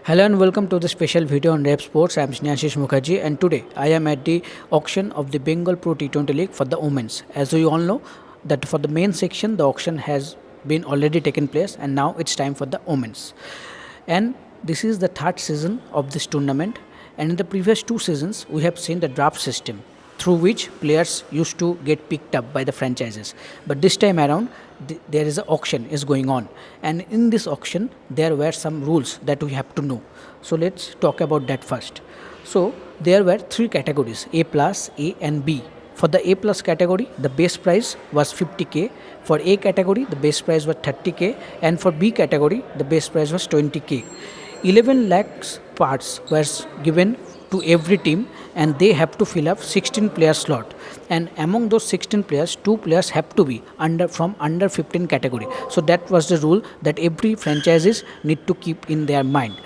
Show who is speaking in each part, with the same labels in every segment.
Speaker 1: Hello and welcome to the special video on Revsportz. I am Snehasis Mukherjee and today I am at the auction of the Bengal Pro T20 League for the women's. As we all know that for the main section the auction has been already taken place and now it's time for the women's. And this is the third season of this tournament, and in the previous two seasons we have seen the draft system through which players used to get picked up by the franchises. But this time around, there is an auction is going on, and in this auction there were some rules that we have to know. So let's talk about that first. So there were three categories: A plus, A and B. For the A plus category, the base prize was 50k. For A category, the base prize was 30k, and for B category, the base prize was 20k. 11 lakhs parts was given to every team, and they have to fill up 16 player slot, and among those 16 players 2 players have to be from under 15 category. So that was the rule that every franchises need to keep in their mind.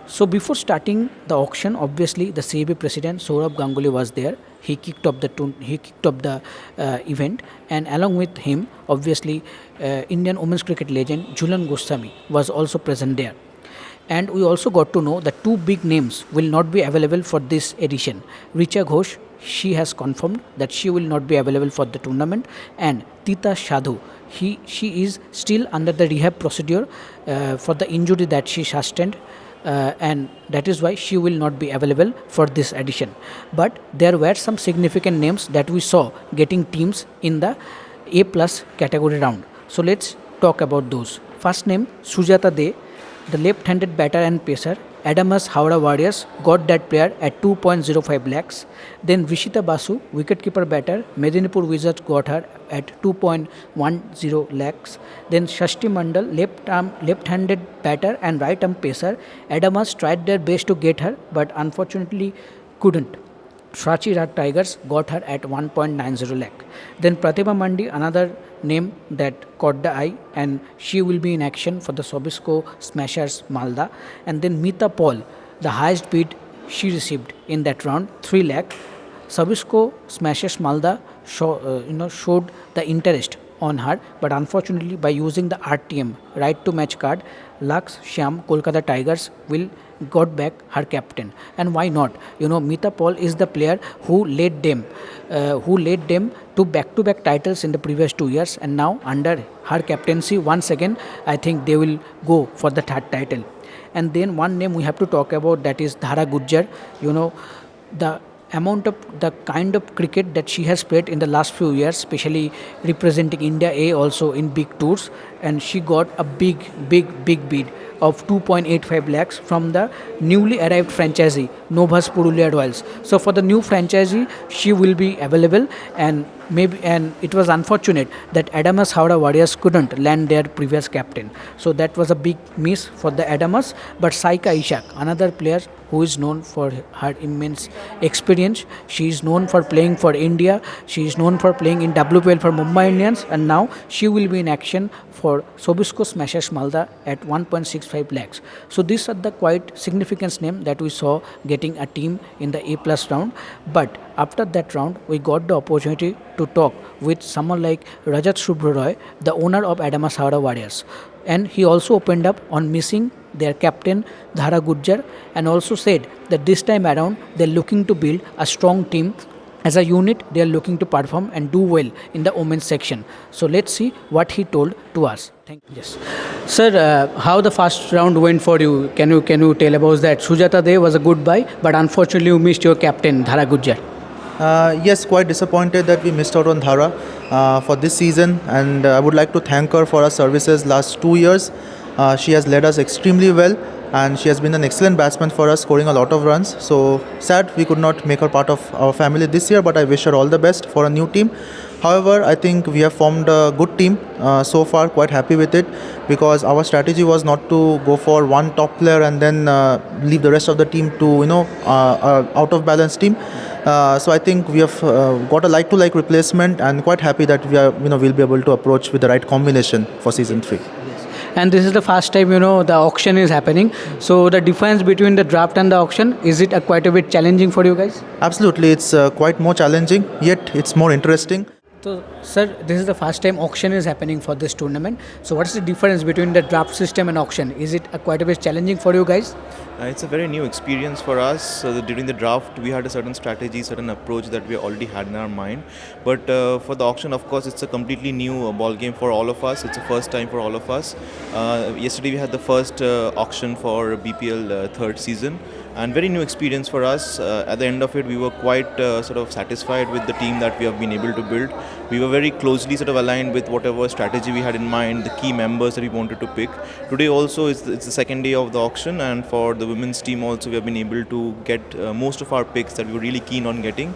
Speaker 1: So before starting the auction, obviously the CAB president Sourav Ganguly was there. He kicked off the event, and along with him obviously Indian women's cricket legend Jhulan Goswami was also present there. And we also got to know that two big names will not be available for this edition. Richa Ghosh, she has confirmed that she will not be available for the tournament, and Tita Sadhu, she is still under the rehab procedure for the injury that she sustained, and that is why she will not be available for this edition. But there were some significant names that we saw getting teams in the A plus category round. So let's talk about those. First name, Sujata De, the left-handed batter and pacer. Adamas Howrah Warriors got that player at 2.05 lakhs. Then Rishita Basu, wicketkeeper batter, Medinipur Wizards got her at 2.10 lakhs. Then Shashti Mandal, left-handed batter and right-arm pacer. Adamas tried their best to get her, but unfortunately couldn't. Srachi Rat Tigers got her at 1.90 lakh. Then Pratibha Mandi, another name that caught the eye, and she will be in action for the Sobisco Smashers Malda. And then Mita Paul, the highest bid she received in that round, 3 lakh. Sobisco Smashers Malda showed the interest on her, but unfortunately by using the RTM right to match card, Lux Shyam Kolkata Tigers will got back her captain. And why not? Mita Paul is the player who led them to back-to-back titles in the previous 2 years, and now under her captaincy once again I think they will go for the third title. And then one name we have to talk about, that is Dhara Gujjar. The kind of cricket that she has played in the last few years, especially representing India A also in big tours, and she got a big bid of 2.85 lakhs from the newly arrived franchisee Novas Purulia Royals. So for the new franchisee she will be available, and it was unfortunate that Adamas Howrah Warriors couldn't land their previous captain. So that was a big miss for the Adamas. But Saika Ishak, another player who is known for her immense experience. She is known for playing for India. She is known for playing in WPL for Mumbai Indians, and now she will be in action for Sobisco Smashers Malda at 1.65 lakhs. So these are the quite significant names that we saw getting a team in the A plus round. But after that round, we got the opportunity to talk with someone like Rajat Subra Roy, the owner of Adamas Howrah Warriors. And he also opened up on missing their captain Dhara Gujjar, and also said that this time around they're looking to build a strong team. As a unit, they are looking to perform and do well in the women's section. So let's see what he told to us. Thank you. Yes, sir. How the first round went for you? Can you tell about that? Sujata De was a good buy, but unfortunately you missed your captain Dhara Gujjar.
Speaker 2: Yes, quite disappointed that we missed out on Dhara for this season, and I would like to thank her for her services last 2 years. She has led us extremely well, and she has been an excellent batsman for us, scoring a lot of runs. So sad we could not make her part of our family this year, but I wish her all the best for a new team. However, I think we have formed a good team so far, quite happy with it, because our strategy was not to go for one top player and then leave the rest of the team to out of balance team. So I think we have got a like-to-like replacement, and quite happy that we'll be able to approach with the right combination for season 3.
Speaker 1: And this is the first time the auction is happening. So the difference between the draft and the auction, is it quite a bit challenging for you guys?
Speaker 2: Absolutely, it's quite more challenging, yet it's more interesting.
Speaker 1: So Sir, this is the first time auction is happening for this tournament. So, what is the difference between the draft system and auction? Is it quite a bit challenging for you guys?
Speaker 3: It's a very new experience for us. During the draft, we had a certain strategy, certain approach that we already had in our mind. But for the auction, of course, it's a completely new ball game for all of us. It's a first time for all of us. Yesterday, we had the first auction for BPL third season, and very new experience for us. At the end of it, we were quite sort of satisfied with the team that we have been able to build. We were very closely sort of aligned with whatever strategy we had in mind, the key members that we wanted to pick. Today also, it's the second day of the auction, and for the women's team also, we have been able to get most of our picks that we were really keen on getting.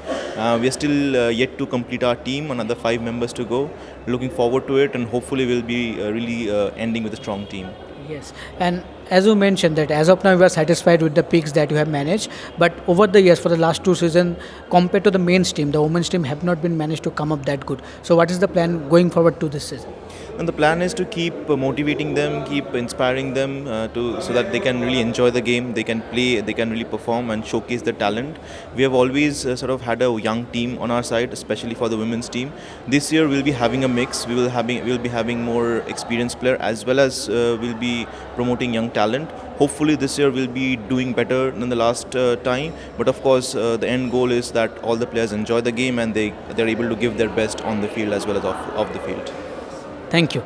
Speaker 3: We are still yet to complete our team, another 5 members to go. Looking forward to it, and hopefully we'll be really ending with a strong team.
Speaker 1: Yes, and as you mentioned that as of now you are satisfied with the picks that you have managed, but over the years for the last 2 seasons compared to the men's team, the women's team have not been managed to come up that good. So what is the plan going forward to this season?
Speaker 3: And the plan is to keep motivating them, keep inspiring them so that they can really enjoy the game, they can play, they can really perform and showcase their talent. We have always sort of had a young team on our side, especially for the women's team. This year we'll be having a mix. We'll be having more experienced player, as well as we'll be promoting young talent. Hopefully this year we'll be doing better than the last time. But of course the end goal is that all the players enjoy the game and they're able to give their best on the field as well as off the field.
Speaker 1: Thank you.